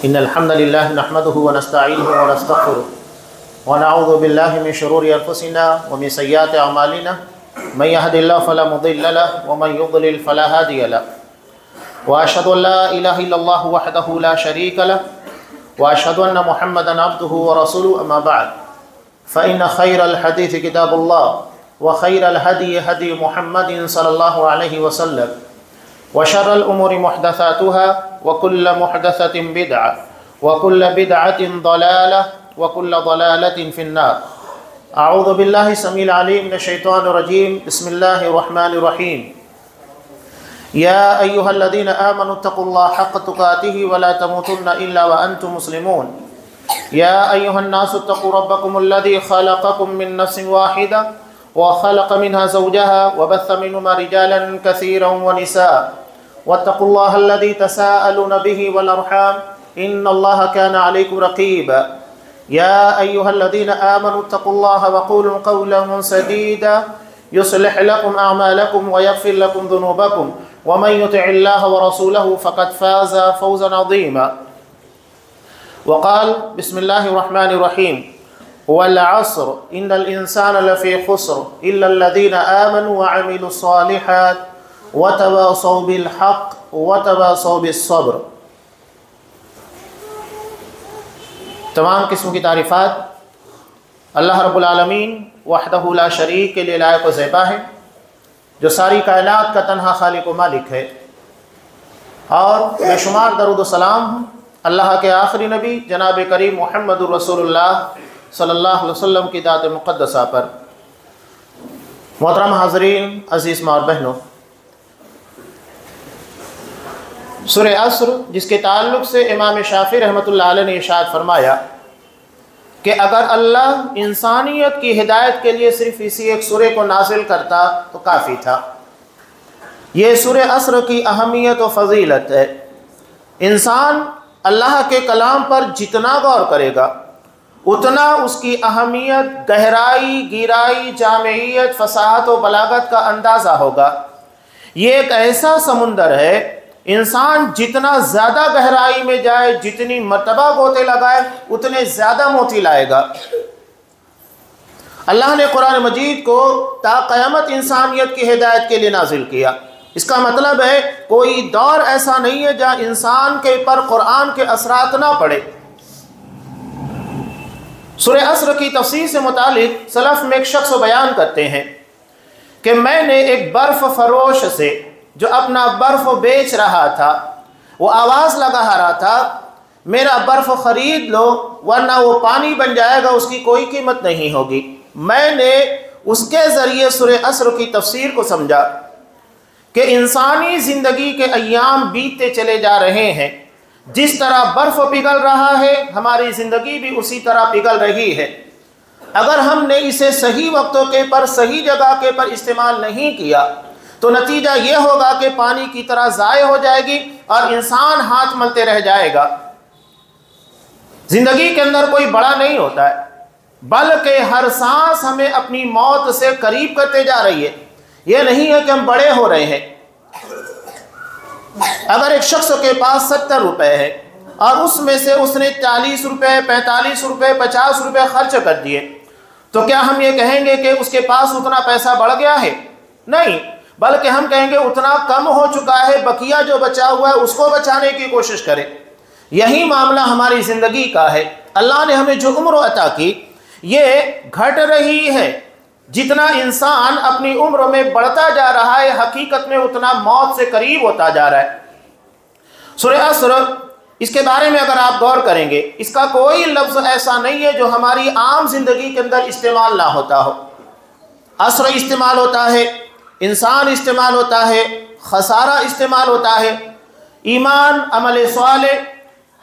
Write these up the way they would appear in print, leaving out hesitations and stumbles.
إن الحمد لله نحمده ونستعينه ونستغفره ونعوذ بالله من شرور أنفسنا ومن سيئات أعمالنا من يهد الله فلا مضل له ومن يضلل فلا هادي له وأشهد أن لا إله إلا الله وحده لا شريك له وأشهد أن محمدا عبده ورسوله أما بعد فإن خير الحديث كتاب الله وخير الهدي هدي محمد صلى الله عليه وسلم وشر الأمور محدثاتها وكل محدثة بدعة وكل بدعة ضلالة وكل ضلالة في النار. أعوذ بالله السميع العليم من الشيطان الرجيم. بسم الله الرحمن الرحيم. يا أيها الذين آمنوا اتقوا الله حق تقاته ولا تموتن إلا وأنتم مسلمون. يا أيها الناس اتقوا ربكم الذي خلقكم من نفس واحدة وخلق منها زوجها وبث منهما رجالا كثيرا ونساء واتقوا الله الذي تساءلون به والأرحام إن الله كان عليكم رقيبا. يا أيها الذين آمنوا اتقوا الله وقولوا قولا سديدا يصلح لكم أعمالكم ويغفر لكم ذنوبكم ومن يطع الله ورسوله فقد فاز فوزا عظيما. وقال بسم الله الرحمن الرحيم والعصر إن الإنسان لفي خسر إلا الذين آمنوا وعملوا الصالحات وتواصوا بالحق وتواصوا بالصبر. تمام قسم کی تعریفات اللہ رب العالمین وحدہ لا شریک کے لیے لائق و زیبا ہے، جو ساری کائنات کا تنہا خالق و مالک ہے، اور بے شمار درود و سلام اللہ کے آخری نبی جناب کریم محمد الرسول اللہ صلی اللہ علیہ وسلم کی ذات مقدسہ پر. محترم حاضرین، عزیز ماں اور بہنوں، سورہ عصر جس کے تعلق سے امام شافعی رحمۃ اللہ علیہ نے ارشاد فرمایا کہ اگر اللہ انسانیت کی ہدایت کے لیے صرف اسی ایک سورہ کو نازل کرتا تو کافی تھا. یہ سورہ عصر کی اہمیت و فضیلت ہے. انسان اللہ کے کلام پر جتنا غور کرے گا اتنا اس کی اہمیت، گہرائی، گہرائی، جامعیت، فصاحت و بلاغت کا اندازہ ہوگا. یہ ایک ایسا سمندر ہے، انسان جتنا زیادہ گہرائی میں جائے، جتنی مرتبہ گوتے لگائے، اتنے زیادہ موتی لائے گا. اللہ نے قرآن مجید کو تا قیامت انسانیت کی ہدایت کے لیے نازل کیا. اس کا مطلب ہے کوئی دور ایسا نہیں ہے جہاں انسان کے پر قرآن کے اثرات نہ پڑے. سورہ عصر کی تفسیر سے متعلق سلف میں ایک شخص بیان کرتے ہیں کہ میں نے ایک برف فروش سے جو اپنا برف بیچ رہا تھا وہ آواز لگا رہا تھا میرا برف خرید لو ورنہ وہ پانی بن جائے گا، اس کی کوئی قیمت نہیں ہوگی. میں نے اس کے ذریعے سورہ عصر کی تفسیر کو سمجھا کہ انسانی زندگی کے ایام بیتتے چلے جا رہے ہیں. جس طرح برف پگھل رہا ہے ہماری زندگی بھی اسی طرح پگھل رہی ہے. اگر ہم نے اسے صحیح وقتوں کے پر صحیح جگہ کے پر استعمال نہیں کیا تو نتیجہ یہ ہوگا کہ پانی کی طرح ضائع ہو جائے گی اور انسان ہاتھ ملتے رہ جائے گا. زندگی کے اندر کوئی بڑا نہیں ہوتا ہے، بلکہ ہر سانس ہمیں اپنی موت سے قریب کرتے جا رہی ہے. یہ نہیں ہے کہ ہم بڑے ہو رہے ہیں. اگر ایک شخص کے پاس 70 روپے ہے اور اس میں سے اس نے 40 روپے 45 روپے 50 روپے خرچ کر دیے تو کیا ہم یہ کہیں گے کہ اس کے پاس اتنا پیسہ بڑھ گیا ہے؟ نہیں، بلکہ ہم کہیں گے اتنا کم ہو چکا ہے، بقیہ جو بچا ہوا ہے اس کو بچانے کی کوشش کرے. یہی معاملہ ہماری زندگی کا ہے. اللہ نے ہمیں جو عمر عطا کی یہ گھٹ رہی ہے. جتنا انسان اپنی عمر میں بڑھتا جا رہا ہے حقیقت میں اتنا موت سے قریب ہوتا جا رہا ہے. سورہ عصر اس کے بارے میں اگر آپ غور کریں گے اس کا کوئی لفظ ایسا نہیں ہے جو ہماری عام زندگی کے اندر استعمال نہ ہوتا ہو. عصر استعمال ہوتا ہے، انسان استعمال ہوتا ہے، خسارہ استعمال ہوتا ہے، ایمان، عمل صالح،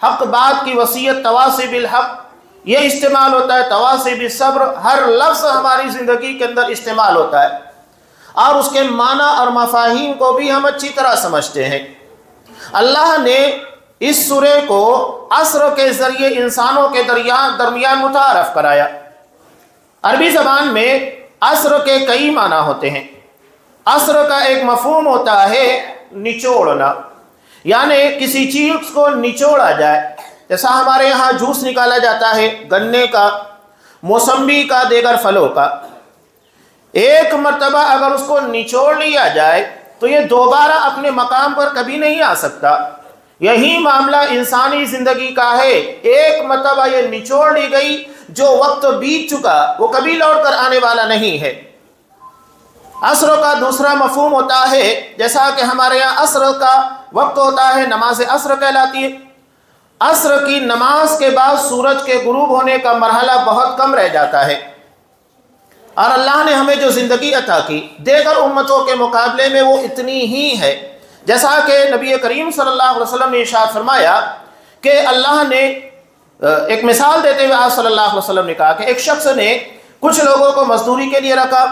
حق بات کی وصیت، تواصی بالحق یہ استعمال ہوتا ہے، تواصی بالصبر. ہر لفظ ہماری زندگی کے اندر استعمال ہوتا ہے اور اس کے معنی اور مفاہیم کو بھی ہم اچھی طرح سمجھتے ہیں. اللہ نے اس سورہ کو عصر کے ذریعے انسانوں کے درمیان متعارف کرایا. عربی زبان میں عصر کے کئی معنی ہوتے ہیں. عصر کا ایک مفہوم ہوتا ہے نچوڑنا، یعنی کسی چیز کو نچوڑا جائے. جیسا ہمارے یہاں جوس نکالا جاتا ہے گنے کا، موسمبی کا، دیگر پھلوں کا، ایک مرتبہ اگر اس کو نچوڑ لیا جائے تو یہ دوبارہ اپنے مقام پر کبھی نہیں آ سکتا۔ یہی معاملہ انسانی زندگی کا ہے، ایک مرتبہ یہ نچوڑ لی گئی، جو وقت بیت چکا وہ کبھی لوٹ کر آنے والا نہیں ہے۔ عصر کا دوسرا مفہوم ہوتا ہے، جیسا کہ ہمارے یہاں عصر کا وقت ہوتا ہے، نماز عصر کہلاتی ہے۔ عصر کی نماز کے بعد سورج کے غروب ہونے کا مرحلہ بہت کم رہ جاتا ہے، اور اللہ نے ہمیں جو زندگی عطا کی دیگر امتوں کے مقابلے میں وہ اتنی ہی ہے، جیسا کہ نبی کریم صلی اللہ علیہ وسلم نے ارشاد فرمایا کہ اللہ نے ایک مثال دیتے ہوئے آپ صلی اللہ علیہ وسلم نے کہا کہ ایک شخص نے کچھ لوگوں کو مزدوری کے لیے رکھا،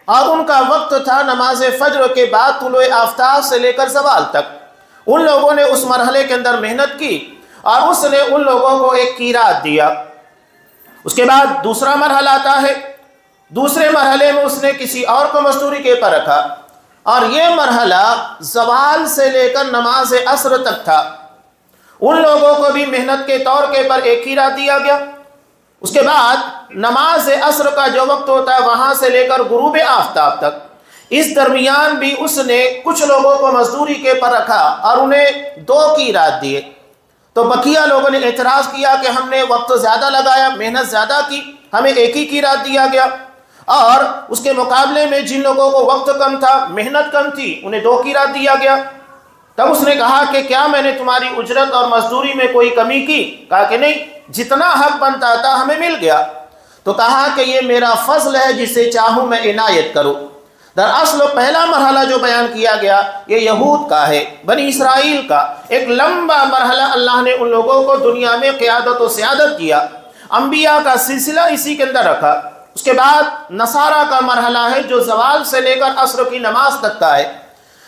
اور ان کا وقت تھا نماز فجر کے بعد طلوع آفتاب سے لے کر زوال تک۔ ان لوگوں نے اس مرحلے کے اندر محنت کی اور اس نے ان لوگوں کو ایک قیراط دیا۔ اس کے بعد دوسرا مرحلہ آتا ہے، دوسرے مرحلے میں اس نے کسی اور کو مزدوری کے پر رکھا، اور یہ مرحلہ زوال سے لے کر نماز عصر تک تھا۔ ان لوگوں کو بھی محنت کے طور کے پر ایک قیراط دیا گیا۔ اس کے بعد نماز عصر کا جو وقت ہوتا ہے وہاں سے لے کر غروب آفتاب تک، اس درمیان بھی اس نے کچھ لوگوں کو مزدوری کے پر رکھا اور انہیں 2 قیراط دیے۔ تو بقیہ لوگوں نے اعتراض کیا کہ ہم نے وقت زیادہ لگایا، محنت زیادہ کی، ہمیں ایک ہی قیراط دیا گیا، اور اس کے مقابلے میں جن لوگوں کو وقت کم تھا، محنت کم تھی، انہیں 2 قیراط دیا گیا۔ تب اس نے کہا کہ کیا میں نے تمہاری اجرت اور مزدوری میں کوئی کمی کی؟ کہا کہ نہیں، جتنا حق بنتا تھا ہمیں مل گیا۔ تو کہا کہ یہ میرا فضل ہے، جسے چاہوں میں عنایت کروں۔ دراصل پہلا مرحلہ جو بیان کیا گیا یہ یہود کا ہے، بنی اسرائیل کا ایک لمبا مرحلہ اللہ نے ان لوگوں کو دنیا میں قیادت و سیادت کیا، انبیاء کا سلسلہ اسی کے اندر رکھا۔ اس کے بعد نصارہ کا مرحلہ ہے جو زوال سے لے کر عصر کی نماز تک کا ہے،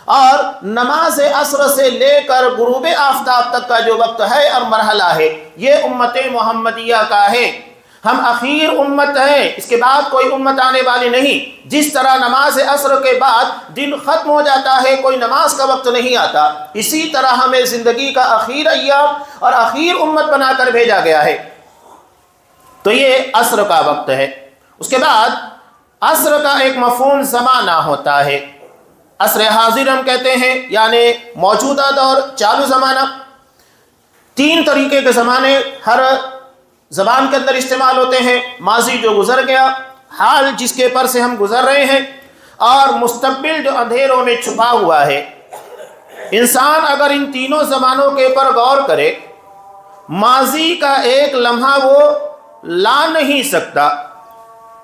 اور نماز عصر سے لے کر غروب آفتاب تک کا جو وقت ہے اور مرحلہ ہے یہ امت محمدیہ کا ہے۔ ہم اخیر امت ہیں، اس کے بعد کوئی امت آنے والی نہیں۔ جس طرح نماز عصر کے بعد دن ختم ہو جاتا ہے، کوئی نماز کا وقت نہیں آتا، اسی طرح ہمیں زندگی کا اخیر ایام اور اخیر امت بنا کر بھیجا گیا ہے۔ تو یہ عصر کا وقت ہے۔ اس کے بعد عصر کا ایک مفہوم زمانہ ہوتا ہے، عصر حاضر ہم کہتے ہیں، یعنی موجودہ دور، چالو زمانہ۔ 3 طریقے کے زمانے ہر زبان کے اندر استعمال ہوتے ہیں، ماضی جو گزر گیا، حال جس کے پر سے ہم گزر رہے ہیں، اور مستقبل جو اندھیروں میں چھپا ہوا ہے۔ انسان اگر ان تینوں زمانوں کے پر غور کرے، ماضی کا ایک لمحہ وہ لا نہیں سکتا۔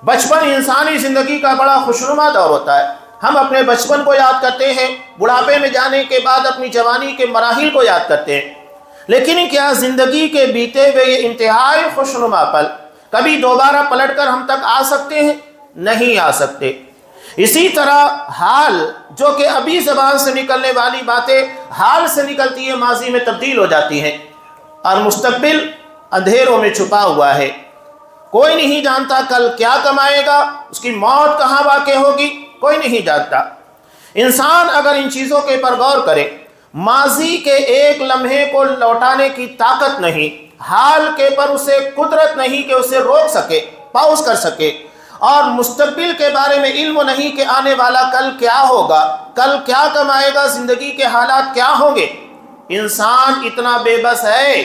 بچپن انسانی زندگی کا بڑا خوشنما دور ہوتا ہے، ہم اپنے بچپن کو یاد کرتے ہیں، بڑھاپے میں جانے کے بعد اپنی جوانی کے مراحل کو یاد کرتے ہیں، لیکن کیا زندگی کے بیتے ہوئے یہ انتہائی خوشنما پل کبھی دوبارہ پلٹ کر ہم تک آ سکتے ہیں؟ نہیں آ سکتے۔ اسی طرح حال جو کہ ابھی زبان سے نکلنے والی باتیں حال سے نکلتی ہیں، ماضی میں تبدیل ہو جاتی ہیں، اور مستقبل اندھیروں میں چھپا ہوا ہے۔ کوئی نہیں جانتا کل کیا کمائے گا، اس کی موت کہاں واقع ہوگی، کوئی نہیں جانتا۔ انسان اگر ان چیزوں کے پر غور کرے، ماضی کے ایک لمحے کو لوٹانے کی طاقت نہیں، حال کے پر اسے قدرت نہیں کہ اسے روک سکے، پاؤز کر سکے، اور مستقبل کے بارے میں علم نہیں کہ آنے والا کل کیا ہوگا، کل کیا کمائے گا، زندگی کے حالات کیا ہوں گے۔ انسان اتنا بے بس ہے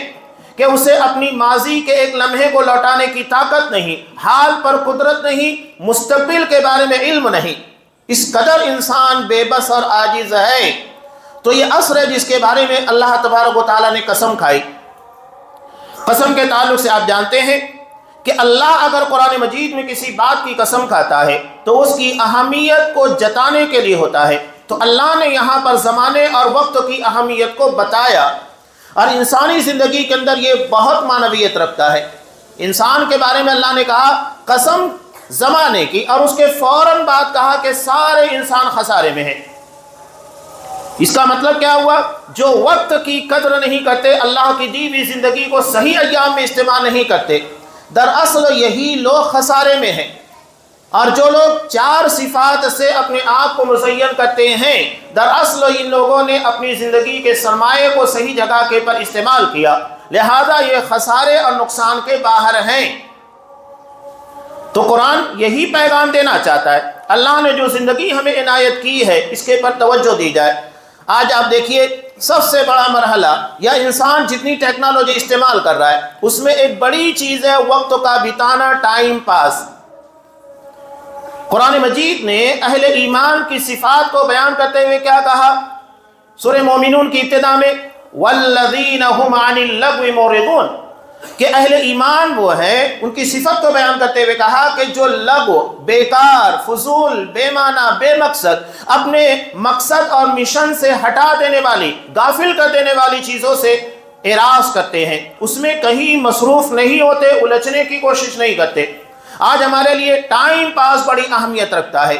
کہ اسے اپنی ماضی کے ایک لمحے کو لوٹانے کی طاقت نہیں، حال پر قدرت نہیں، مستقبل کے بارے میں علم نہیں۔ اس قدر انسان بے بس اور عاجز ہے۔ تو یہ عصر ہے جس کے بارے میں اللہ تبارک و تعالیٰ نے قسم کھائی۔ قسم کے تعلق سے آپ جانتے ہیں کہ اللہ اگر قرآن مجید میں کسی بات کی قسم کھاتا ہے تو اس کی اہمیت کو جتانے کے لیے ہوتا ہے۔ تو اللہ نے یہاں پر زمانے اور وقت کی اہمیت کو بتایا، اور انسانی زندگی کے اندر یہ بہت معنویت رکھتا ہے۔ انسان کے بارے میں اللہ نے کہا قسم زمانے کی، اور اس کے فوراً بعد کہا کہ سارے انسان خسارے میں ہیں۔ اس کا مطلب کیا ہوا؟ جو وقت کی قدر نہیں کرتے، اللہ کی دی ہوئی زندگی کو صحیح ایام میں استعمال نہیں کرتے، دراصل یہی لوگ خسارے میں ہیں۔ اور جو لوگ 4 صفات سے اپنے آپ کو مزین کرتے ہیں، دراصل ان لوگوں نے اپنی زندگی کے سرمایے کو صحیح جگہ کے پر استعمال کیا۔ لہذا یہ خسارے اور نقصان کے باہر ہیں۔ تو قرآن یہی پیغام دینا چاہتا ہے۔ اللہ نے جو زندگی ہمیں عنایت کی ہے اس کے پر توجہ دی جائے۔ آج آپ دیکھیے سب سے بڑا مرحلہ یا انسان جتنی ٹیکنالوجی استعمال کر رہا ہے اس میں ایک بڑی چیز ہے وقت کا بتانا، ٹائم پاس۔ قرآن مجید نے اہل ایمان کی صفات کو بیان کرتے ہوئے کیا کہا؟ سورہ مومنون کی ابتدا میں والذین هم عن اللغو معرضون، کہ اہل ایمان وہ ہیں، ان کی صفت کو بیان کرتے ہوئے کہا کہ جو لغو، بیکار، فضول، بے معنی، بے مقصد، اپنے مقصد اور مشن سے ہٹا دینے والی، غافل کر دینے والی چیزوں سے اعراض کرتے ہیں، اس میں کہیں مصروف نہیں ہوتے، الجھنے کی کوشش نہیں کرتے۔ آج ہمارے لیے ٹائم پاس بڑی اہمیت رکھتا ہے۔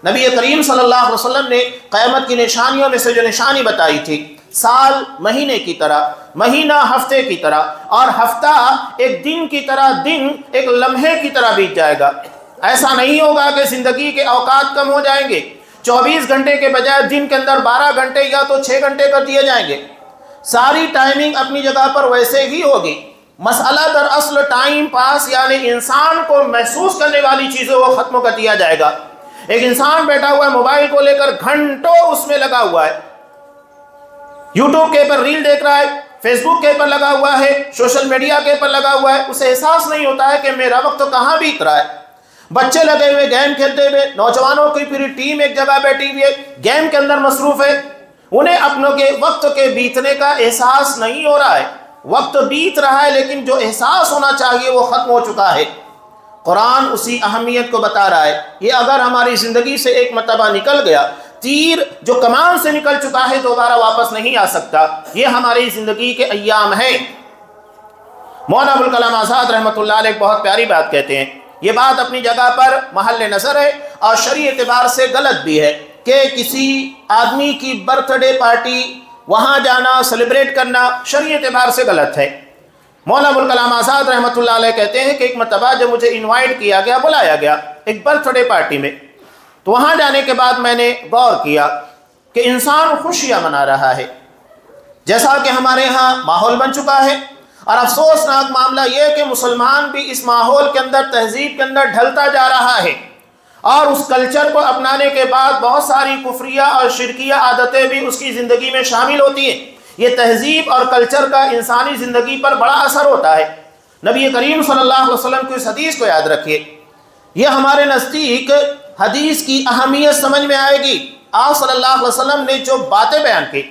نبی کریم صلی اللہ علیہ وسلم نے قیامت کی نشانیوں میں سے جو نشانی بتائی تھی، سال مہینے کی طرح، مہینہ ہفتے کی طرح، اور ہفتہ ایک دن کی طرح، دن ایک لمحے کی طرح بیت جائے گا۔ ایسا نہیں ہوگا کہ زندگی کے اوقات کم ہو جائیں گے، 24 گھنٹے کے بجائے دن کے اندر 12 گھنٹے یا تو 6 گھنٹے کر دیے جائیں گے۔ ساری ٹائمنگ اپنی جگہ پر ویسے ہی ہوگی۔ مسئلہ در اصل ٹائم پاس یعنی انسان کو محسوس کرنے والی چیزیں وہ ختم کر دیا جائے گا۔ ایک انسان بیٹھا ہوا ہے موبائل کو لے کر گھنٹوں اس میں لگا ہوا ہے، یوٹیوب کے پر ریل دیکھ رہا ہے، فیس بک کے پر لگا ہوا ہے، سوشل میڈیا کے پر لگا ہوا ہے، اسے احساس نہیں ہوتا ہے کہ میرا وقت کہاں بیت رہا ہے۔ بچے لگے ہوئے گیم کھیلتے ہوئے، نوجوانوں کی پوری ٹیم ایک جگہ بیٹھی ہوئی ہے، گیم کے اندر مصروف ہے، انہیں اپنوں کے وقت کے بیتنے کا احساس نہیں ہو رہا ہے۔ وقت بیت رہا ہے لیکن جو احساس ہونا چاہیے وہ ختم ہو چکا ہے۔ قرآن اسی اہمیت کو بتا رہا ہے۔ یہ اگر ہماری زندگی سے ایک مرتبہ نکل گیا، تیر جو کمان سے نکل چکا ہے دوبارہ واپس نہیں آ سکتا۔ یہ ہماری زندگی کے ایام ہیں۔ مولانا ابوالکلام آزاد رحمۃ اللہ علیہ ایک بہت پیاری بات کہتے ہیں، یہ بات اپنی جگہ پر محل نظر ہے اور شرعی اعتبار سے غلط بھی ہے کہ کسی آدمی کی برتھ ڈے پارٹی وہاں جانا، سیلیبریٹ کرنا شرعی اعتبار سے غلط ہے۔ مولانا ابوالکلام آزاد رحمۃ اللہ علیہ کہتے ہیں کہ ایک مرتبہ جب مجھے انوائٹ کیا گیا، بلایا گیا ایک برتھ ڈے پارٹی میں، تو وہاں جانے کے بعد میں نے غور کیا کہ انسان خوشیاں منا رہا ہے جیسا کہ ہمارے ہاں ماحول بن چکا ہے، اور افسوسناک معاملہ یہ کہ مسلمان بھی اس ماحول کے اندر، تہذیب کے اندر ڈھلتا جا رہا ہے، اور اس کلچر کو اپنانے کے بعد بہت ساری کفریہ اور شرکیہ عادتیں بھی اس کی زندگی میں شامل ہوتی ہیں۔ یہ تہذیب اور کلچر کا انسانی زندگی پر بڑا اثر ہوتا ہے۔ نبی کریم صلی اللہ علیہ وسلم کی اس حدیث کو یاد رکھیے، یہ ہمارے نزدیک حدیث کی اہمیت سمجھ میں آئے گی۔ آپ صلی اللہ علیہ وسلم نے جو باتیں بیان کی،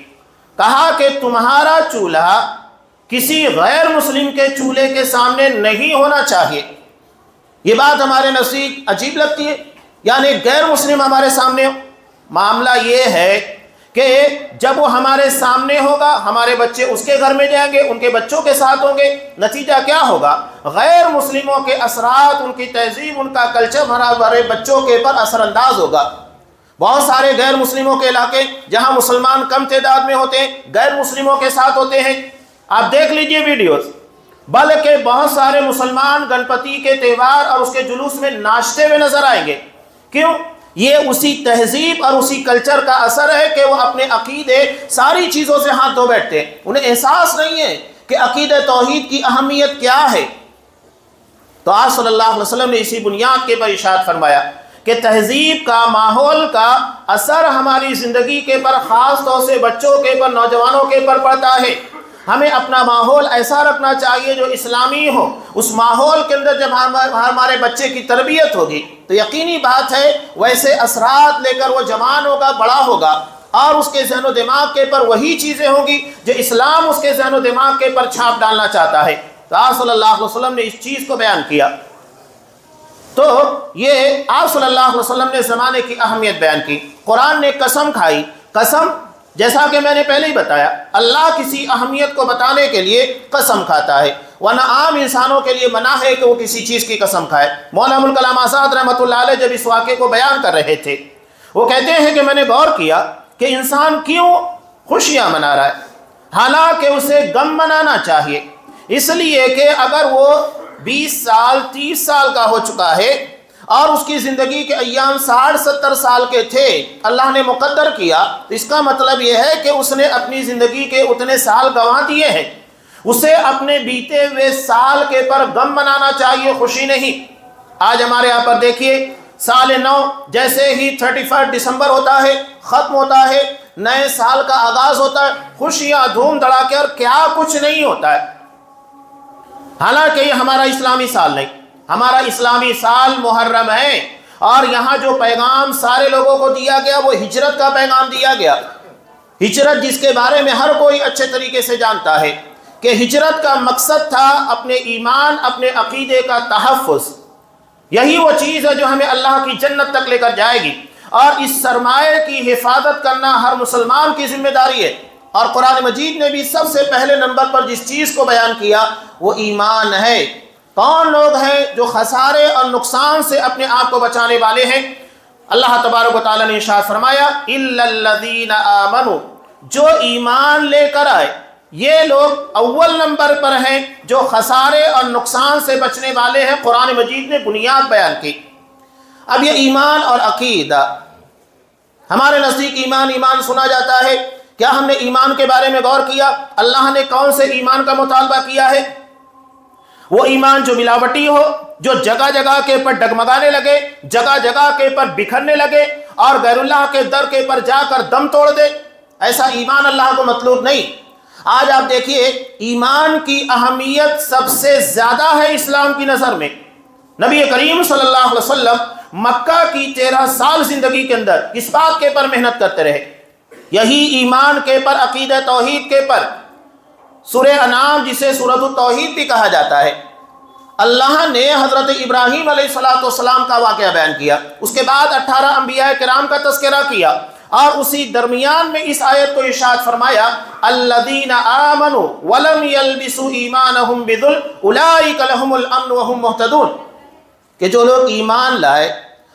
کہا کہ تمہارا چولہا کسی غیر مسلم کے چولہے کے سامنے نہیں ہونا چاہیے۔ یہ بات ہمارے نزدیک عجیب لگتی ہے، یعنی غیر مسلم ہمارے سامنے ہو۔ معاملہ یہ ہے کہ جب وہ ہمارے سامنے ہوگا، ہمارے بچے اس کے گھر میں جائیں گے، ان کے بچوں کے ساتھ ہوں گے، نتیجہ کیا ہوگا؟ غیر مسلموں کے اثرات، ان کی تہذیب، ان کا کلچر ہمارے بچوں کے پر اثر انداز ہوگا۔ بہت سارے غیر مسلموں کے علاقے جہاں مسلمان کم تعداد میں ہوتے ہیں، غیر مسلموں کے ساتھ ہوتے ہیں۔ آپ دیکھ لیجئے ویڈیوز، بلکہ بہت سارے مسلمان گنپتی کے تہوار اور اس کے جلوس میں ناچتے ہوئے نظر آئیں گے۔ کیوں؟ یہ اسی تہذیب اور اسی کلچر کا اثر ہے کہ وہ اپنے عقیدے ساری چیزوں سے ہاتھ دھو بیٹھتے ہیں، انہیں احساس نہیں ہے کہ عقیدہ توحید کی اہمیت کیا ہے۔ تو آپ صلی اللہ علیہ وسلم نے اسی بنیاد کے پر ارشاد فرمایا کہ تہذیب کا، ماحول کا اثر ہماری زندگی کے پر، خاص طور سے بچوں کے پر، نوجوانوں کے پر پڑتا ہے۔ ہمیں اپنا ماحول ایسا رکھنا چاہیے جو اسلامی ہو۔ اس ماحول کے اندر جب ہمارے بچے کی تربیت ہوگی تو یقینی بات ہے ویسے اثرات لے کر وہ جوان ہوگا، بڑا ہوگا، اور اس کے ذہن و دماغ کے پر وہی چیزیں ہوں گی جو اسلام اس کے ذہن و دماغ کے پر چھاپ ڈالنا چاہتا ہے۔ تو آپ صلی اللہ علیہ وسلم نے اس چیز کو بیان کیا۔ تو یہ آپ صلی اللہ علیہ وسلم نے زمانے کی اہمیت بیان کی۔ قرآن نے قسم کھائی، قسم جیسا کہ میں نے پہلے ہی بتایا، اللہ کسی اہمیت کو بتانے کے لیے قسم کھاتا ہے، ورنہ عام انسانوں کے لیے منع ہے کہ وہ کسی چیز کی قسم کھائے۔ مولانا ابوالکلام آزاد رحمۃ اللہ علیہ جب اس واقعے کو بیان کر رہے تھے، وہ کہتے ہیں کہ میں نے غور کیا کہ انسان کیوں خوشیاں منا رہا ہے، حالانکہ اسے غم منانا چاہیے، اس لیے کہ اگر وہ 20 سال 30 سال کا ہو چکا ہے اور اس کی زندگی کے ایام 60-70 سال کے تھے، اللہ نے مقدر کیا، تو اس کا مطلب یہ ہے کہ اس نے اپنی زندگی کے اتنے سال گنوا دیے ہیں۔ اسے اپنے بیتے ہوئے سال کے پر غم منانا چاہیے، خوشی نہیں۔ آج ہمارے یہاں پر دیکھیے سال نو جیسے ہی 31 دسمبر ہوتا ہے، ختم ہوتا ہے، نئے سال کا آغاز ہوتا ہے، خوشیاں دھوم دھڑاکے اور کیا کچھ نہیں ہوتا ہے۔ حالانکہ یہ ہمارا اسلامی سال نہیں، ہمارا اسلامی سال محرم ہے، اور یہاں جو پیغام سارے لوگوں کو دیا گیا وہ ہجرت کا پیغام دیا گیا۔ ہجرت جس کے بارے میں ہر کوئی اچھے طریقے سے جانتا ہے کہ ہجرت کا مقصد تھا اپنے ایمان، اپنے عقیدے کا تحفظ۔ یہی وہ چیز ہے جو ہمیں اللہ کی جنت تک لے کر جائے گی، اور اس سرمایہ کی حفاظت کرنا ہر مسلمان کی ذمہ داری ہے۔ اور قرآن مجید نے بھی سب سے پہلے نمبر پر جس چیز کو بیان کیا وہ ایمان ہے۔ کون لوگ ہیں جو خسارے اور نقصان سے اپنے آپ کو بچانے والے ہیں؟ اللہ تبارک و تعالیٰ نے ارشاد فرمایا اِلَّا الَّذِينَ آمَنُوا، جو ایمان لے کر آئے، یہ لوگ اول نمبر پر ہیں جو خسارے اور نقصان سے بچنے والے ہیں۔ قرآن مجید نے بنیاد بیان کی۔ اب یہ ایمان اور عقیدہ، ہمارے نزدیک ایمان سنا جاتا ہے، کیا ہم نے ایمان کے بارے میں غور کیا؟ اللہ نے کون سے ایمان کا مطالبہ کیا ہے؟ وہ ایمان جو ملاوٹی ہو، جو جگہ جگہ کے پر ڈگمگانے لگے، جگہ جگہ کے پر بکھرنے لگے، اور غیر اللہ کے در کے پر جا کر دم توڑ دے، ایسا ایمان اللہ کو مطلوب نہیں۔ آج آپ دیکھیے ایمان کی اہمیت سب سے زیادہ ہے اسلام کی نظر میں۔ نبی کریم صلی اللہ علیہ وسلم مکہ کی 13 سال زندگی کے اندر اس بات کے پر محنت کرتے رہے، یہی ایمان کے پر، عقیدہ توحید کے پر۔ سورہ انعام جسے سورۃ التوحید بھی کہا جاتا ہے، اللہ نے حضرت ابراہیم علیہ السلام کا واقعہ بیان کیا، اس کے بعد 18 انبیاء کرام کا تذکرہ کیا، اور اسی درمیان میں اس آیت کو ارشاد فرمایا الذین آمنوا ولم یلبسوا ایمانہم بظلم اولئک لہم الامن وہم مہتدون، کہ جو لوگ ایمان لائے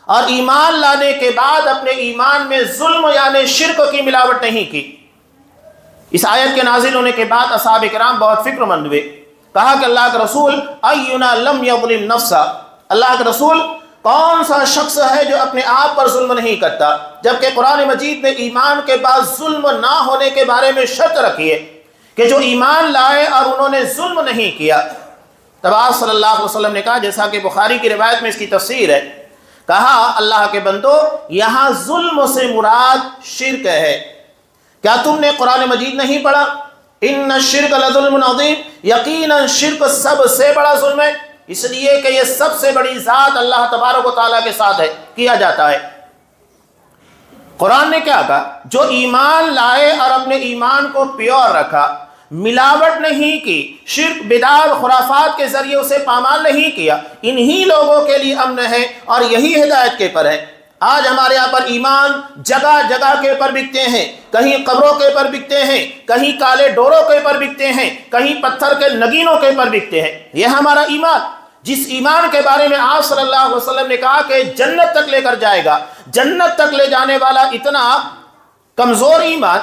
اور ایمان لانے کے بعد اپنے ایمان میں ظلم یعنی شرک کی ملاوٹ نہیں کی۔ اس آیت کے نازل ہونے کے بعد اصحاب کرام بہت فکر مند ہوئے، کہا کہ اللہ کے رسول اینا لم یظلم نفسا، اللہ کے رسول کون سا شخص ہے جو اپنے آپ پر ظلم نہیں کرتا، جبکہ قرآن مجید نے ایمان کے بعد ظلم نہ ہونے کے بارے میں شرط رکھی ہے کہ جو ایمان لائے اور انہوں نے ظلم نہیں کیا۔ تب آپ صلی اللہ علیہ وسلم نے کہا، جیسا کہ بخاری کی روایت میں اس کی تفسیر ہے، کہا اللہ کے بندو یہاں ظلم سے مراد شرک ہے۔ کیا تم نے قرآن مجید نہیں پڑھا؟ ان الشرک لظلم عظیم، یقیناً شرک سب سے بڑا ظلم ہے، اس لیے کہ یہ سب سے بڑی ذات اللہ تبارک و تعالیٰ کے ساتھ ہے، کیا جاتا ہے۔ قرآن نے کیا کہا؟ جو ایمان لائے اور اپنے ایمان کو پیور رکھا، ملاوٹ نہیں کی، شرک بدعت خرافات کے ذریعے اسے پامال نہیں کیا، انہی لوگوں کے لیے امن ہے اور یہی ہدایت کے پر ہے۔ آج ہمارے یہاں پر ایمان جگہ جگہ کے پر بکتے ہیں، کہیں قبروں کے پر بکتے ہیں، کہیں کالے ڈوروں کے پر بکتے ہیں، کہیں پتھر کے نگینوں کے پر بکتے ہیں۔ یہ ہمارا ایمان، جس ایمان کے بارے میں آپ صلی اللہ علیہ وسلم نے کہا کہ جنت تک لے کر جائے گا، جنت تک لے جانے والا اتنا کمزور ایمان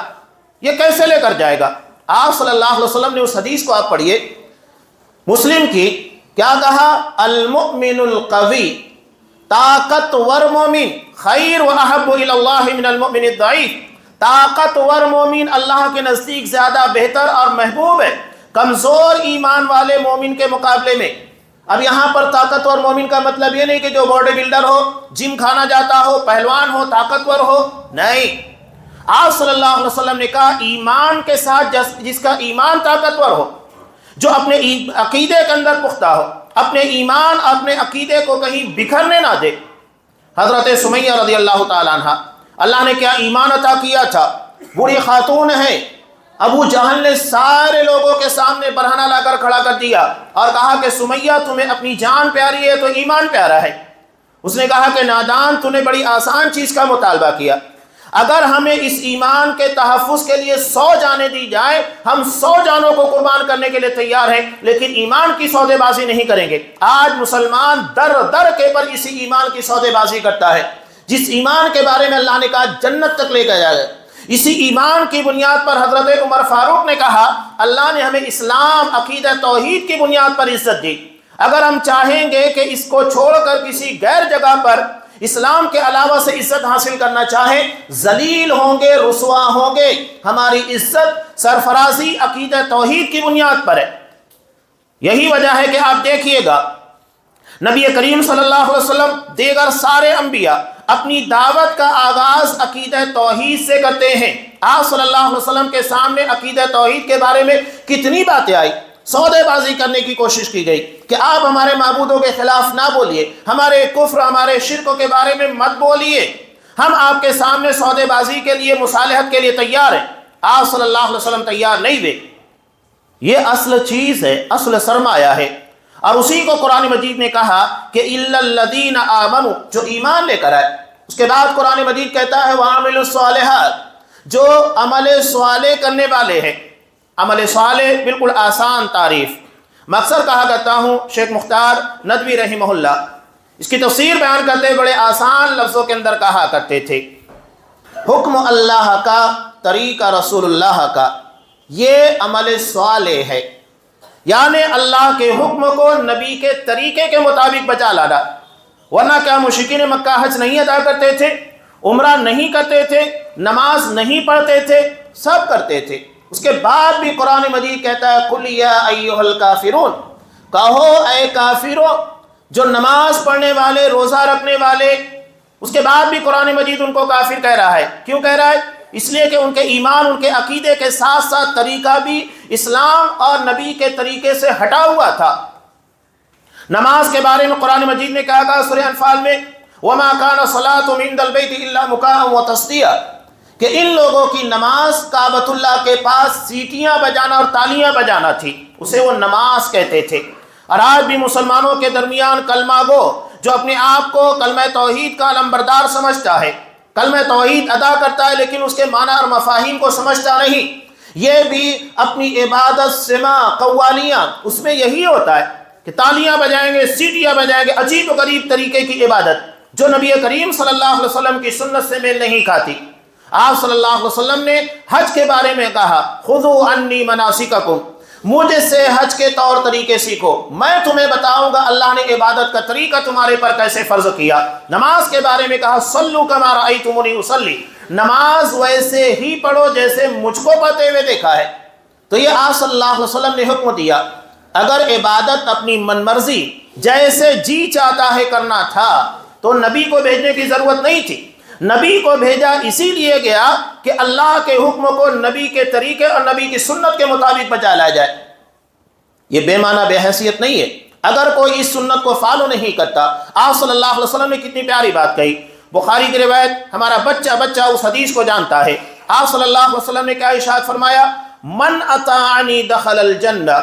یہ کیسے لے کر جائے گا؟ آپ صلی اللہ علیہ وسلم نے اس حدیث کو آپ پڑھیے مسلم کی، کیا کہا؟ المؤمن القوی، طاقتور مومن خیر و احب الی اللہ من المؤمن الضعیف، طاقتور مومن اللہ کے نزدیک زیادہ بہتر اور محبوب ہے کمزور ایمان والے مومن کے مقابلے میں۔ اب یہاں پر طاقتور مومن کا مطلب یہ نہیں کہ جو باڈی بلڈر ہو، جم کھانا جاتا ہو، پہلوان ہو، طاقتور ہو، نہیں۔ آپ صلی اللہ علیہ وسلم نے کہا ایمان کے ساتھ جس کا ایمان طاقتور ہو، جو اپنے عقیدے کے اندر پختہ ہو، اپنے ایمان اپنے عقیدے کو کہیں بکھرنے نہ دے۔ حضرت سمیہ رضی اللہ تعالیٰ عنہ، اللہ نے کیا ایمان عطا کیا تھا، بڑی خاتون ہے، ابو جہل نے سارے لوگوں کے سامنے برہنہ لا کر کھڑا کر دیا اور کہا کہ سمیہ تمہیں اپنی جان پیاری ہے تو ایمان پیارا ہے۔ اس نے کہا کہ نادان تو نے بڑی آسان چیز کا مطالبہ کیا، اگر ہمیں اس ایمان کے تحفظ کے لیے 100 جانیں دی جائے ہم 100 جانوں کو قربان کرنے کے لیے تیار ہیں، لیکن ایمان کی سودے بازی نہیں کریں گے۔ آج مسلمان در در کے پر اسی ایمان کی سودے بازی کرتا ہے، جس ایمان کے بارے میں اللہ نے کہا جنت تک لے کے جائے۔ اسی ایمان کی بنیاد پر حضرت عمر فاروق نے کہا اللہ نے ہمیں اسلام عقیدہ توحید کی بنیاد پر عزت دی، اگر ہم چاہیں گے کہ اس کو چھوڑ کر کسی غیر جگہ پر اسلام کے علاوہ سے عزت حاصل کرنا چاہیں ذلیل ہوں گے، رسوا ہوں گے۔ ہماری عزت سرفرازی عقیدہ توحید کی بنیاد پر ہے۔ یہی وجہ ہے کہ آپ دیکھیے گا نبی کریم صلی اللہ علیہ وسلم دیگر سارے انبیاء اپنی دعوت کا آغاز عقیدہ توحید سے کرتے ہیں۔ آپ صلی اللہ علیہ وسلم کے سامنے عقیدہ توحید کے بارے میں کتنی باتیں آئی، سودے بازی کرنے کی کوشش کی گئی کہ آپ ہمارے معبودوں کے خلاف نہ بولیے، ہمارے کفر ہمارے شرکوں کے بارے میں مت بولیے، ہم آپ کے سامنے سودے بازی کے لیے مصالحت کے لیے تیار ہیں۔ آپ صلی اللہ علیہ وسلم تیار نہیں ہوئے۔ یہ اصل چیز ہے، اصل سرمایہ ہے، اور اسی کو قرآن مجید نے کہا کہ اِلَّا الَّذِينَ آمَنُوا، جو ایمان لے کر آئے۔ اس کے بعد قرآن مجید کہتا ہے وَعَمِلُوا الصَّالِحَاتِ، جو عمل صالح کرنے والے ہیں۔ عمل صالح بالکل آسان تعریف، میں اکثر کہا کرتا ہوں، شیخ مختار ندوی رحمہ اللہ اس کی تفسیر بیان کرتے بڑے آسان لفظوں کے اندر کہا کرتے تھے، حکم اللہ کا، طریقہ رسول اللہ کا، یہ عمل صالح ہے، یعنی اللہ کے حکم کو نبی کے طریقے کے مطابق بچا لانا۔ ورنہ کیا مشرکین مکہ حج نہیں ادا کرتے تھے، عمرہ نہیں کرتے تھے، نماز نہیں پڑھتے تھے، سب کرتے تھے، اس کے بعد بھی قرآن مجید کہتا ہے قُلْ يَا أَيُّهَا الْكَافِرُونَ، کہو اے کافروں، جو نماز پڑھنے والے، روزہ رکھنے والے، اس کے بعد بھی قرآن مجید ان کو کافر کہہ رہا ہے۔ کیوں کہہ رہا ہے؟ اس لیے کہ ان کے ایمان، ان کے عقیدے کے ساتھ ساتھ طریقہ بھی اسلام اور نبی کے طریقے سے ہٹا ہوا تھا۔ نماز کے بارے میں قرآن مجید نے کہا سورہ انفال میں وَمَا كَانَ صَلَاةٌ عِندَ الْبَيْتِ إِلَّا مُكَاءً وَتَصْدِيَةً، کہ ان لوگوں کی نماز کعبۃ اللہ کے پاس سیٹیاں بجانا اور تالیاں بجانا تھی، اسے وہ نماز کہتے تھے۔ اور آج بھی مسلمانوں کے درمیان کلمہ گو جو اپنے آپ کو کلمہ توحید کا علمبردار سمجھتا ہے، کلمہ توحید ادا کرتا ہے لیکن اس کے معنی اور مفاہیم کو سمجھتا نہیں، یہ بھی اپنی عبادت سما قوالیاں، اس میں یہی ہوتا ہے کہ تالیاں بجائیں گے، سیٹیاں بجائیں گے، عجیب و غریب طریقے کی عبادت جو نبی کریم صلی اللہ علیہ وسلم کی سنت سے میل نہیں کھاتی۔ آپ صلی اللہ علیہ وسلم نے حج کے بارے میں کہا خذوا عنی مناسککم، مجھ سے حج کے طور طریقے سیکھو، میں تمہیں بتاؤں گا اللہ نے عبادت کا طریقہ تمہارے پر کیسے فرض کیا۔ نماز کے بارے میں کہا صلوا کما رأیتمونی اصلی، نماز ویسے ہی پڑھو جیسے مجھ کو پڑھتے ہوئے دیکھا ہے۔ تو یہ آپ صلی اللہ علیہ وسلم نے حکم دیا۔ اگر عبادت اپنی من مرضی جیسے جی چاہتا ہے کرنا تھا تو نبی کو بھیجنے کی ضرورت نہیں تھی۔ نبی کو بھیجا اسی لیے گیا کہ اللہ کے حکم کو نبی کے طریقے اور نبی کی سنت کے مطابق بچا لایا جائے۔ یہ بے معنی بے حیثیت نہیں ہے۔ اگر کوئی اس سنت کو فالو نہیں کرتا، آپ صلی اللہ علیہ وسلم نے کتنی پیاری بات کہی، بخاری کی روایت، ہمارا بچہ اس حدیث کو جانتا ہے۔ آپ صلی اللہ علیہ وسلم نے کیا ارشاد فرمایا، من اطاعنی دخل الجنہ،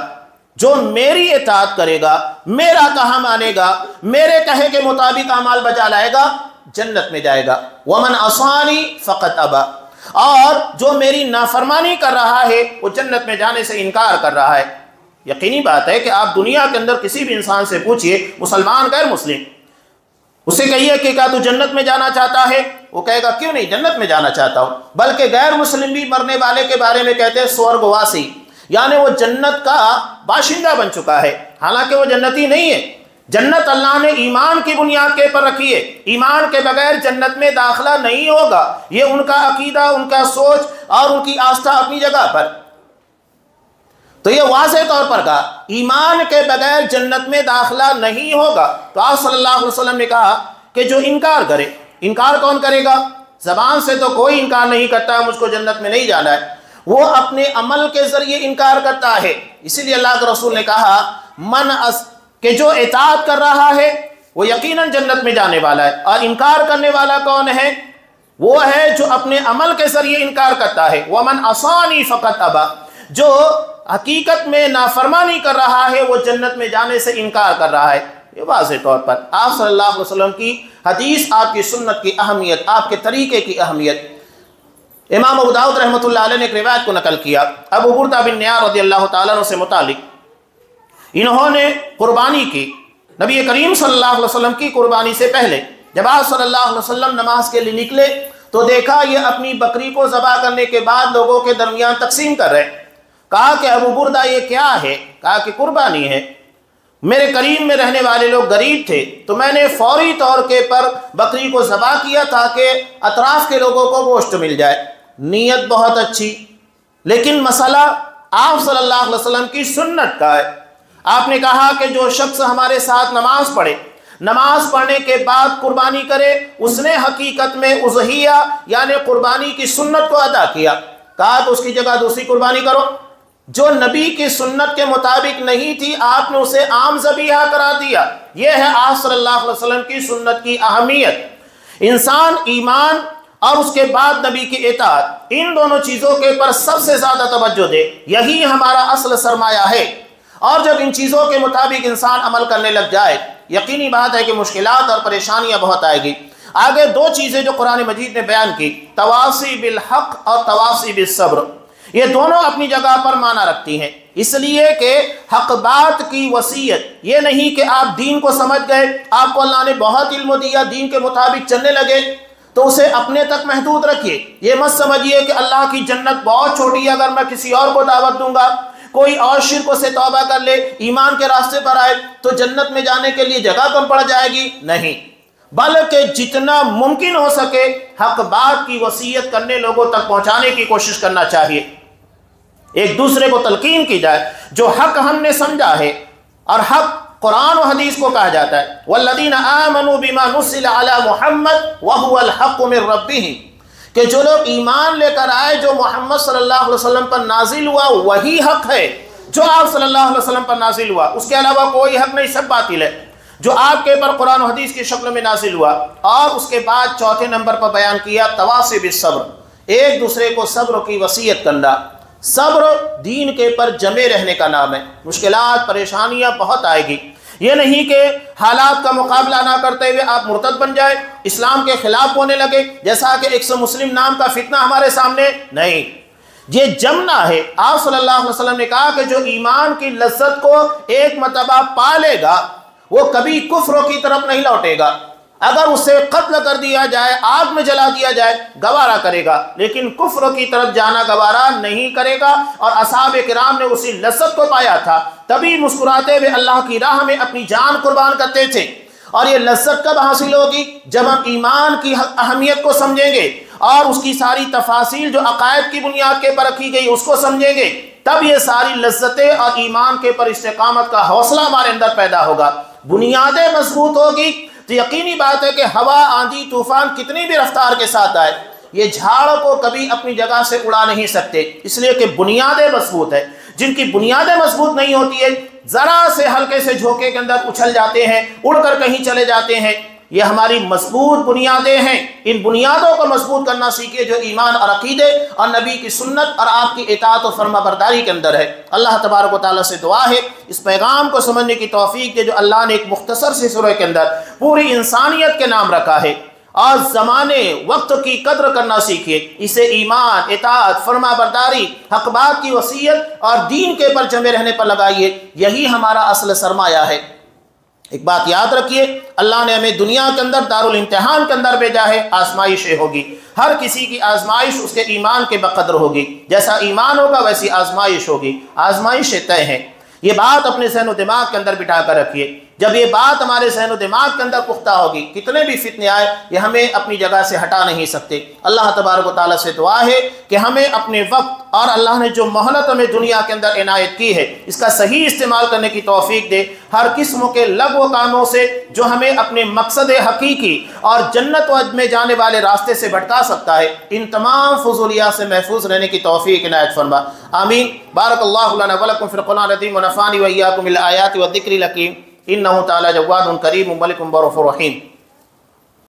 جو میری اطاعت کرے گا، میرا کہا مانے گا، میرے کہے کے مطابق اعمال بجا لائے گا، جنت میں جائے گا۔ ومن عصانی فقط ابا، اور جو میری نافرمانی کر رہا ہے وہ جنت میں جانے سے انکار کر رہا ہے۔ یقینی بات ہے کہ آپ دنیا کے اندر کسی بھی انسان سے پوچھئے، مسلمان غیر مسلم، اسے کہیے کہ کیا تو جنت میں جانا چاہتا ہے، وہ کہے گا کیوں نہیں، جنت میں جانا چاہتا ہوں۔ بلکہ غیر مسلم بھی مرنے والے کے بارے میں کہتے ہیں سورگ واسی، یعنی وہ جنت کا باشندہ بن چکا ہے، حالانکہ وہ جنتی نہیں ہے۔ جنت اللہ نے ایمان کی بنیاد کے پر رکھی ہے، ایمان کے بغیر جنت میں داخلہ نہیں ہوگا۔ یہ ان کا عقیدہ، ان کا سوچ اور ان کی آستھا اپنی جگہ پر۔ تو یہ واضح طور پر کہا ایمان کے بغیر جنت میں داخلہ نہیں ہوگا۔ تو آپ صلی اللہ علیہ وسلم نے کہا کہ جو انکار کرے، انکار کون کرے گا؟ زبان سے تو کوئی انکار نہیں کرتا مجھ کو جنت میں نہیں جانا ہے، وہ اپنے عمل کے ذریعے انکار کرتا ہے۔ اسی لیے اللہ کے رسول نے کہا کہ جو اطاعت کر رہا ہے وہ یقیناً جنت میں جانے والا ہے، اور انکار کرنے والا کون ہے؟ وہ ہے جو اپنے عمل کے ذریعے انکار کرتا ہے۔ ومن عصانی فقط ابا، جو حقیقت میں نافرمانی کر رہا ہے وہ جنت میں جانے سے انکار کر رہا ہے۔ یہ واضح طور پر آپ صلی اللہ علیہ وسلم کی حدیث، آپ کی سنت کی اہمیت، آپ کے طریقے کی اہمیت۔ امام ابو داؤد رحمۃ اللہ علیہ نے ایک روایت کو نقل کیا ابو بردہ بن نیار رضی اللہ تعالیٰ عنہ سے متعلق، انہوں نے قربانی کی نبی کریم صلی اللہ علیہ وسلم کی قربانی سے پہلے۔ جب آپ صلی اللہ علیہ وسلم نماز کے لیے نکلے تو دیکھا یہ اپنی بکری کو ذبح کرنے کے بعد لوگوں کے درمیان تقسیم کر رہے۔ کہا کہ ابو بردہ یہ کیا ہے؟ کہا کہ قربانی ہے، میرے قریب میں رہنے والے لوگ غریب تھے تو میں نے فوری طور کے پر بکری کو ذبح کیا تاکہ اطراف کے لوگوں کو گوشت مل جائے۔ نیت بہت اچھی، لیکن مسئلہ آپ صلی اللہ علیہ وسلم کی سنت کا ہے۔ آپ نے کہا کہ جو شخص ہمارے ساتھ نماز پڑھے، نماز پڑھنے کے بعد قربانی کرے، اس نے حقیقت میں اضحیہ یعنی قربانی کی سنت کو ادا کیا۔ کہا تو اس کی جگہ دوسری قربانی کرو جو نبی کی سنت کے مطابق نہیں تھی، آپ نے اسے عام ذبیحہ کرا دیا۔ یہ ہے آپ صلی اللہ علیہ وسلم کی سنت کی اہمیت۔ انسان ایمان اور اس کے بعد نبی کی اطاعت، ان دونوں چیزوں کے پر سب سے زیادہ توجہ دے، یہی ہمارا اصل سرمایہ ہے۔ اور جب ان چیزوں کے مطابق انسان عمل کرنے لگ جائے، یقینی بات ہے کہ مشکلات اور پریشانیاں بہت آئے گی۔ آگے دو چیزیں جو قرآن مجید نے بیان کی، تواصی بالحق اور تواصی بالصبر، یہ دونوں اپنی جگہ پر معنی رکھتی ہیں، اس لیے کہ حق بات کی وصیت یہ نہیں کہ آپ دین کو سمجھ گئے، آپ کو اللہ نے بہت علم دیا، دین کے مطابق چلنے لگے تو اسے اپنے تک محدود رکھیے۔ یہ مت سمجھیے کہ اللہ کی جنت بہت چھوٹی ہے، اگر میں کسی اور کو دعوت دوں گا، کوئی اور شرک سے توبہ کر لے، ایمان کے راستے پر آئے تو جنت میں جانے کے لیے جگہ کم پڑ جائے گی، نہیں، بلکہ جتنا ممکن ہو سکے حق بات کی وصیت کرنے، لوگوں تک پہنچانے کی کوشش کرنا چاہیے، ایک دوسرے کو تلقین کی جائے جو حق ہم نے سمجھا ہے۔ اور حق قرآن و حدیث کو کہا جاتا ہے، والذین آمنوا بما نزل علی محمد وهو الحق من ربهم، کہ جو لوگ ایمان لے کر آئے جو محمد صلی اللہ علیہ وسلم پر نازل ہوا وہی حق ہے، جو آپ صلی اللہ علیہ وسلم پر نازل ہوا اس کے علاوہ کوئی حق نہیں، سب باطل ہے، جو آپ کے پر قرآن و حدیث کی شکل میں نازل ہوا۔ اور اس کے بعد چوتھے نمبر پر بیان کیا تواصی بالصبر، ایک دوسرے کو صبر کی وصیت کرنا۔ صبر دین کے پر جمے رہنے کا نام ہے۔ مشکلات پریشانیاں بہت آئے گی، یہ نہیں کہ حالات کا مقابلہ نہ کرتے ہوئے آپ مرتد بن جائے، اسلام کے خلاف ہونے لگے، جیسا کہ 100 مسلم نام کا فتنہ ہمارے سامنے، نہیں، یہ جمنا ہے۔ آپ صلی اللہ علیہ وسلم نے کہا کہ جو ایمان کی لذت کو ایک مرتبہ پا لے گا وہ کبھی کفر کی طرف نہیں لوٹے گا۔ اگر اسے قتل کر دیا جائے، آگ میں جلا دیا جائے، گوارا کرے گا، لیکن کفر کی طرف جانا گوارا نہیں کرے گا۔ اور اصحاب کرام نے اسی لذت کو پایا تھا، تبھی مسکراتے ہوئے اللہ کی راہ میں اپنی جان قربان کرتے تھے۔ اور یہ لذت کب حاصل ہوگی؟ جب ہم ایمان کی اہمیت کو سمجھیں گے اور اس کی ساری تفاصیل جو عقائد کی بنیاد کے پر رکھی گئی اس کو سمجھیں گے، تب یہ ساری لذتیں اور ایمان کے پر استقامت کا حوصلہ ہمارے اندر پیدا ہوگا، بنیادیں مضبوط ہوگی۔ تو یقینی بات ہے کہ ہوا، آندھی، طوفان کتنی بھی رفتار کے ساتھ آئے، یہ جھاڑ کو کبھی اپنی جگہ سے اڑا نہیں سکتے، اس لیے کہ بنیادیں مضبوط ہیں۔ جن کی بنیادیں مضبوط نہیں ہوتی ہے، ذرا سے ہلکے سے جھونکے کے اندر اچھل جاتے ہیں، اڑ کر کہیں چلے جاتے ہیں۔ یہ ہماری مضبوط بنیادیں ہیں، ان بنیادوں کو مضبوط کرنا سیکھیے جو ایمان اور عقیدے اور نبی کی سنت اور آپ کی اطاعت و فرما برداری کے اندر ہے۔ اللہ تبارک و تعالیٰ سے دعا ہے اس پیغام کو سمجھنے کی توفیق دے جو اللہ نے ایک مختصر سی سورہ کے اندر پوری انسانیت کے نام رکھا ہے، اور زمانے وقت کی قدر کرنا سیکھیے، اسے ایمان، اطاعت، فرما برداری، حق بات کی وصیت اور دین کے پر جمے رہنے پر لگائیے، یہی ہمارا اصل سرمایہ ہے۔ ایک بات یاد رکھیے، اللہ نے ہمیں دنیا کے اندر دارالامتحان کے اندر بھیجا ہے، آزمائشیں ہوگی، ہر کسی کی آزمائش اس کے ایمان کے بقدر ہوگی، جیسا ایمان ہوگا ویسی آزمائش ہوگی، آزمائشیں طے ہیں۔ یہ بات اپنے ذہن و دماغ کے اندر بٹھا کر رکھیے، جب یہ بات ہمارے ذہن و دماغ کے اندر پختہ ہوگی، کتنے بھی فتنے آئے یہ ہمیں اپنی جگہ سے ہٹا نہیں سکتے۔ اللہ تبارک و تعالیٰ سے دعا ہے کہ ہمیں اپنے وقت اور اللہ نے جو مہلت ہمیں دنیا کے اندر عنایت کی ہے اس کا صحیح استعمال کرنے کی توفیق دے، ہر قسم کے لغو کاموں سے جو ہمیں اپنے مقصد حقیقی اور جنت میں جانے والے راستے سے بھٹکا سکتا ہے، ان تمام فضولیات سے محفوظ رہنے کی توفیق عنایت فرما، آمین۔ بارک اللہ لنا ولکم فی القرآن العظیم ونفعنی وإیاکم بالآیات والذکر الحکیم، انہ تعالی جواد کریم ملک بر رحیم۔